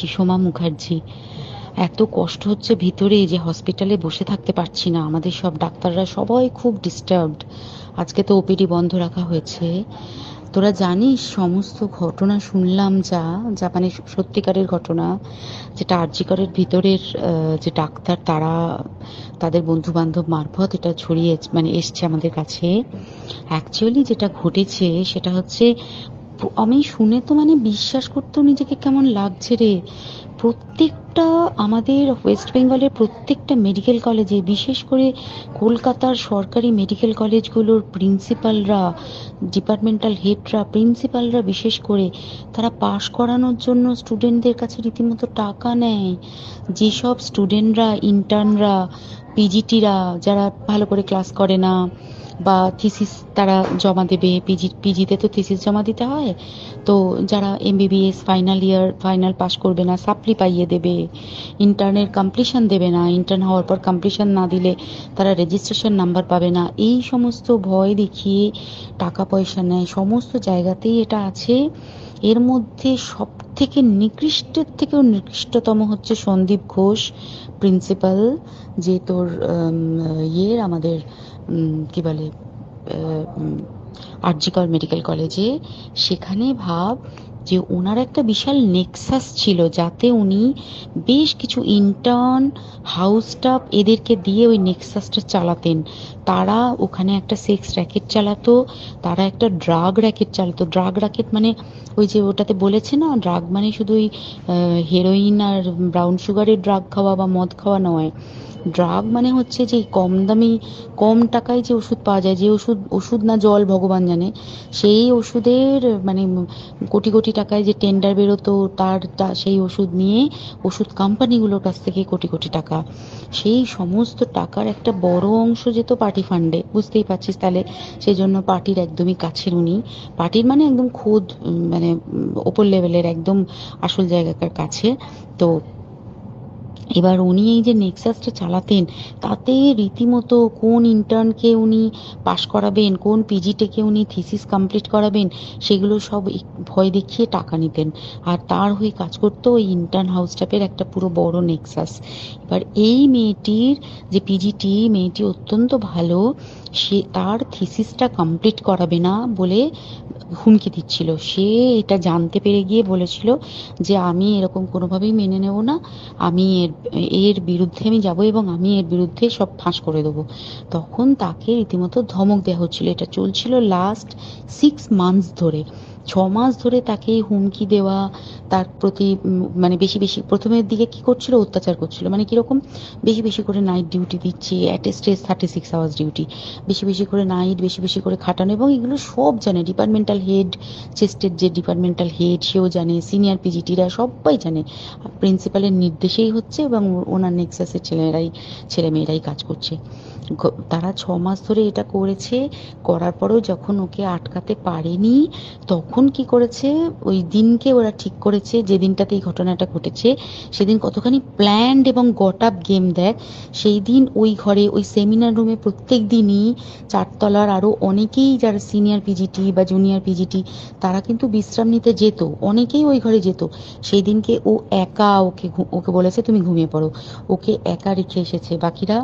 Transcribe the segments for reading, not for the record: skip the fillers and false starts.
পাচ্ছি, সোমা মুখার্জি। এত কষ্ট হচ্ছে ভিতরে যে হসপিটালে বসে থাকতে পারছি না, আমাদের সব ডাক্তাররা সবাই খুব ডিস্টার্বড। আজকে তো ওপিডি বন্ধ রাখা হয়েছে। তোরা জানিস সমস্ত ঘটনা শুনলাম, যা যা মানে সত্যিকারের ঘটনা, যেটা আরজি করের ভিতরের যে ডাক্তার তারা তাদের বন্ধু বান্ধব মারফত এটা ছড়িয়ে মানে এসছে আমাদের কাছে। অ্যাকচুয়ালি যেটা ঘটেছে সেটা হচ্ছে, আমি শুনে তো মানে বিশ্বাস করতেও নিজেকে কেমন লাগছে রে। প্রত্যেকটা আমাদের ওয়েস্ট বেঙ্গলের প্রত্যেকটা মেডিকেল কলেজে, বিশেষ করে কলকাতার সরকারি মেডিকেল কলেজগুলোর প্রিন্সিপালরা, ডিপার্টমেন্টাল হেডরা, প্রিন্সিপালরা বিশেষ করে, তারা পাশ করানোর জন্য স্টুডেন্টদের কাছে রীতিমতো টাকা নেয়। যেসব স্টুডেন্টরা, ইন্টার্নরা, পিজিটিরা যারা ভালো করে ক্লাস করে না বা থিসিস তারা জমা দেবে, পিজিতে তো থিসিস জমা দিতে হয়, তো যারা MBBS final year final pass করবে না সাপ্লি পাইয়ে দেবে, ইন্টার্নের কমপ্লিশন দেবে না, ইন্টার্ন হওয়ার পর কমপ্লিশন না দিলে তারা রেজিস্ট্রেশন নাম্বার পাবে না, এই সমস্ত ভয় দেখিয়ে টাকা পয়সা নেয়। সমস্ত জায়গাতেই এটা আছে। এর মধ্যে সব থেকে নিকৃষ্টের থেকেও নিকৃষ্টতম হচ্ছে সন্দীপ ঘোষ, প্রিন্সিপাল, যে তোর আমাদের কি বলে আরজি কর মেডিকেল কলেজে। সেখানে ভাব যে ওনার একটা বিশাল নেক্সাস ছিল, যাতে উনি বেশ কিছু ইন্টার্ন, হাউস স্টাফ এদেরকে দিয়ে ওই নেক্সাসটা চালাতেন। তারা ওখানে একটা সেক্স র্যাকেট চালাতো, তারা একটা ড্রাগ র্যাকেট চালাতো। ড্রাগ র্যাকেট মানে ওই যে ওটাতে বলেছে না, ড্রাগ মানে শুধু ওই হেরোইন আর ব্রাউন সুগারের ড্রাগ খাওয়া বা মদ খাওয়া নয়। ড্রাগ মানে হচ্ছে যে কম দামি, কম টাকায় যে ওষুধ পাওয়া যায়, যে ওষুধ, ওষুধ না জল ভগবান জানে, সেই ওষুধের মানে কোটি কোটি টাকায় যে টেন্ডার বেরোতো, সেই ওষুধ নিয়ে ওষুধ কোম্পানিগুলোর কাছ থেকে কোটি কোটি টাকা, সেই সমস্ত টাকার একটা বড় অংশ যেত পার্টি ফান্ডে। বুঝতেই পারছিস তাহলে। সেই জন্য পার্টির একদমই কাছের উনি, পার্টির মানে একদম খোদ মানে ওপর লেভেলের একদম আসল জায়গাকার কাছে। তো এবার উনি এই যে নেক্সাসটা চালাতেন, তাতে রীতিমতো কোন ইন্টার্নকে উনি পাশ করাবেন, কোন পিজিটেকে উনি থিসিস কমপ্লিট করাবেন, সেগুলো সব ভয় দেখিয়ে টাকা নিতেন। আর তার হয়ে কাজ করতো ওই ইন্টার্ন হাউস স্টাফের একটা পুরো বড় নেক্সাস। এবার এই মেয়েটির যে পিজিটি, মেয়েটি অত্যন্ত ভালো, সে তার থিসিসটা কমপ্লিট করাবে না বলে হুমকি দিচ্ছিল। সে এটা জানতে পেরে গিয়ে বলেছিল যে আমি এরকম কোনোভাবেই মেনে নেব না, আমি এর বিরুদ্ধে আমি যাব এবং আমি এর বিরুদ্ধে সব ফাঁস করে দেবো। তখন তাকে রীতিমতো ধমক দেওয়া হচ্ছিল। এটা চলছিল লাস্ট 6 মান্থস ধরে। 6 মাস ধরে তাকে হুমকি দেওয়া, তার প্রতি মানে বেশি বেশি প্রথমের দিকে কি করছিল, অত্যাচার করছিল। মানে কিরকম, বেশি বেশি করে নাইট ডিউটি দিচ্ছে, at a stress 36 hours duty, বেশি বেশি করে নাইট, বেশি বেশি করে খাটানো। এবং এগুলো সব জানে ডিপার্টমেন্টাল হেড, চেস্টের যে ডিপার্টমেন্টাল হেড সেও জানে, সিনিয়র পিজিটিরা সবাই জানে। প্রিন্সিপালের নির্দেশেই হচ্ছে এবং ওনার নেক্সাসের ছেলে মেয়েরাই কাজ করছে। তারা 6 মাস ধরে এটা করেছে। করার পরেও যখন ওকে আটকাতে পারেনি, তখন কি করেছে, ওই দিনকে ওরা ঠিক করেছে, যে দিনটাতে এই ঘটনাটা ঘটেছে সেদিন কতখানি প্ল্যান্ড এবং গট আপ গেম দেখ। সেই দিন ওই ঘরে, ওই সেমিনার রুমে প্রত্যেক দিনই চারতলার আরো অনেকেই যারা সিনিয়র পিজিটি বা জুনিয়র পিজিটি, তারা কিন্তু বিশ্রাম নিতে যেত, অনেকেই ওই ঘরে যেত। সেই দিনকে ও একা, ওকে বলেছে তুমি ঘুমিয়ে পড়ো, ওকে একা রেখে এসেছে। বাকিরা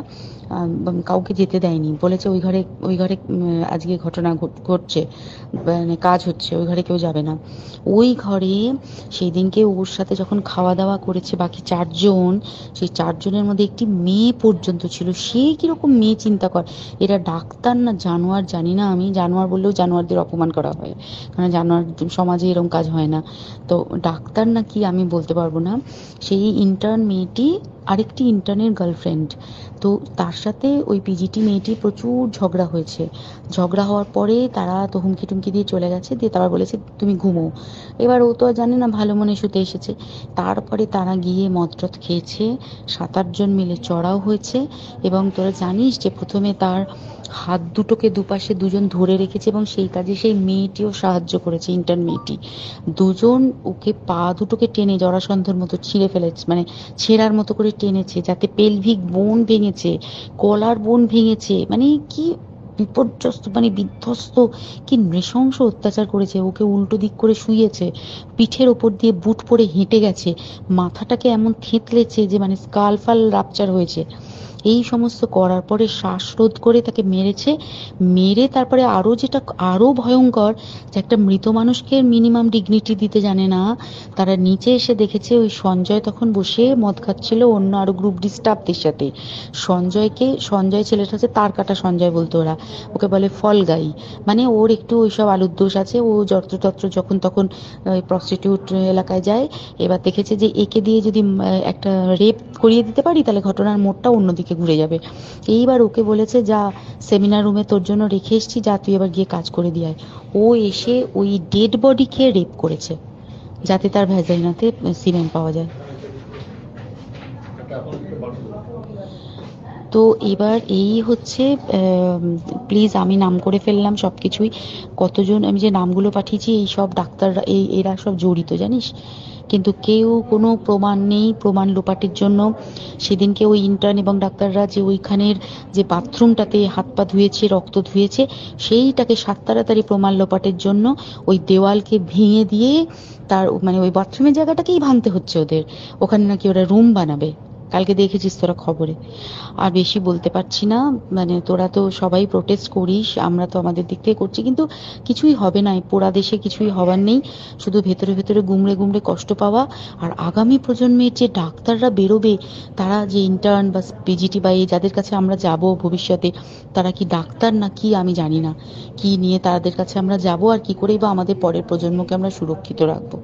কাউকে যেতে দেয়নি, বলেছে ওই ঘরে আজকে ঘটনা ঘটছে, মানে কাজ হচ্ছে, ওই ঘরে কেউ যাবে না। ওই ঘরে সেই দিনকে ওর সাথে যখন খাওয়া দাওয়া করেছে বাকি 4 জন, সেই 4 জনের মধ্যে একটি মেয়ে পর্যন্ত ছিল। সে কিরকম মেয়ে চিন্তা কর। এরা ডাক্তার না জানোয়ার জানি না, আমি জানোয়ার বললেও জানোয়ারদের অপমান করা হয়, কারণ জানোয়ার সমাজে এরকম কাজ হয় না। তো ডাক্তার না কি আমি বলতে পারবো না। সেই ইন্টার্ন মেয়েটি আরেকটি ইন্টার্নের গার্লফ্রেন্ড। তো তার সাথে ওই পিজিটি মেয়েটি প্রচুর ঝগড়া হয়েছে। ঝগড়া হওয়ার পরে তারা তো হুমকি টুমকি দিয়ে চলে গেছে, দিয়ে তারা বলেছে তুমি ঘুমো। এবার ও তো আর জানে না, ভালো মনে শুতে এসেছে। তারপরে তারা গিয়ে মদ টদ খেয়েছে, 7-8 জন মিলে চড়াও হয়েছে। এবং তোরা জানিস যে প্রথমে তার হাত দুটোকে দুপাশে 2 জন ধরে রেখেছে এবং সেই কাজে সেই মেয়েটিও সাহায্য করেছে, ইন্টার্ন মেয়েটি। 2 জন ওকে পা দুটোকে টেনে জরাসন্ধের মতো ছিঁড়ে ফেলেছে, মানে ছেঁড়ার মতো করে টেনেছে, যাতে পেলভিক বোন ভেঙেছে, গলার বোন ভেঙেছে। মানে কি বিপর্যস্ত মানে বিধ্বস্ত, কি নৃশংস অত্যাচার করেছে। ওকে উল্টো দিক করে শুইয়েছে, পিঠের ওপর দিয়ে বুট পরে হেঁটে গেছে, মাথাটাকে এমন থেঁতলেছে যে মানে স্কাল ফাল রাপচার হয়েছে। এই সমস্ত করার পরে শ্বাসরোধ করে তাকে মেরেছে। মেরে তারপরে আরো যেটা আরো ভয়ঙ্কর, যে একটা মৃত মানুষকে মিনিমাম ডিগনিটি দিতে জানে না। তারা নিচে এসে দেখেছে ওই সঞ্জয় তখন বসে মদ খাচ্ছিল অন্য আরো গ্রুপ ডি স্টাফদের সাথে। সঞ্জয় ছেলেটা হচ্ছে তার কাটা সঞ্জয় বলতো ওরা, ওকে বলে ফল গাই। মানে ওর একটু ওইসব আলুর দোষ আছে, ও যত্রতত্র যখন তখন প্রস্টিটিউট এলাকায় যায়। এবার দেখেছে যে একে দিয়ে যদি একটা রেপ করিয়ে দিতে পারি তাহলে ঘটনার মোড়টা অন্যদিকে ঘুরে যাবে। এইবার ওকে বলেছে, যা সেমিনার রুমে তোর জন্য রেখে এসছি, যা তুই এবার গিয়ে কাজ করে দিয়ে আয়। ও এসে ওই ডেড বডিকে রেপ করেছে যাতে তার ভ্যাজাইনাতে সিমেন্ট পাওয়া যায়। তো এবার এই হচ্ছে, প্লিজ আমি নাম করে ফেললাম সব কিছুই। কতজন আমি যে নামগুলো পাঠিয়েছি এই সব ডাক্তাররা, এরা সব জড়িত জানিস। কিন্তু কেউ কোনো প্রমাণ নেই, প্রমাণ লোপাটের জন্য সেদিনকে ওই ইন্টার্ন এবং ডাক্তাররা যে ওইখানের যে বাথরুমটাতে হাত পা ধুয়েছে, রক্ত ধুয়েছে, সেইটাকে সাত তাড়াতাড়ি প্রমাণ লোপাটের জন্য ওই দেওয়ালকে ভেঙে দিয়ে তার মানে ওই বাথরুমের জায়গাটাকেই ভাঙতে হচ্ছে ওদের। ওখানে নাকি ওরা রুম বানাবে, কালকে দেখেছিস তোরা খবরে। আর বেশি বলতে পারছি না, মানে তোরা তো সবাই প্রোটেস্ট করিস, আমরা তো আমাদের দিক থেকে করছি, কিন্তু কিছুই হবে না। এই পোড়া দেশে কিছুই হবার নেই, শুধু ভেতরে ভেতরে গুমড়ে গুমড়ে কষ্ট পাওয়া। আর আগামী প্রজন্মের যে ডাক্তাররা বেরোবে, তারা যে ইন্টার্ন বা পিজিটি বা এই যাদের কাছে আমরা যাব ভবিষ্যতে, তারা কি ডাক্তার না কি আমি জানি না, কি নিয়ে তাদের কাছে আমরা যাব আর কি করেই বা আমাদের পরের প্রজন্মকে আমরা সুরক্ষিত রাখবো।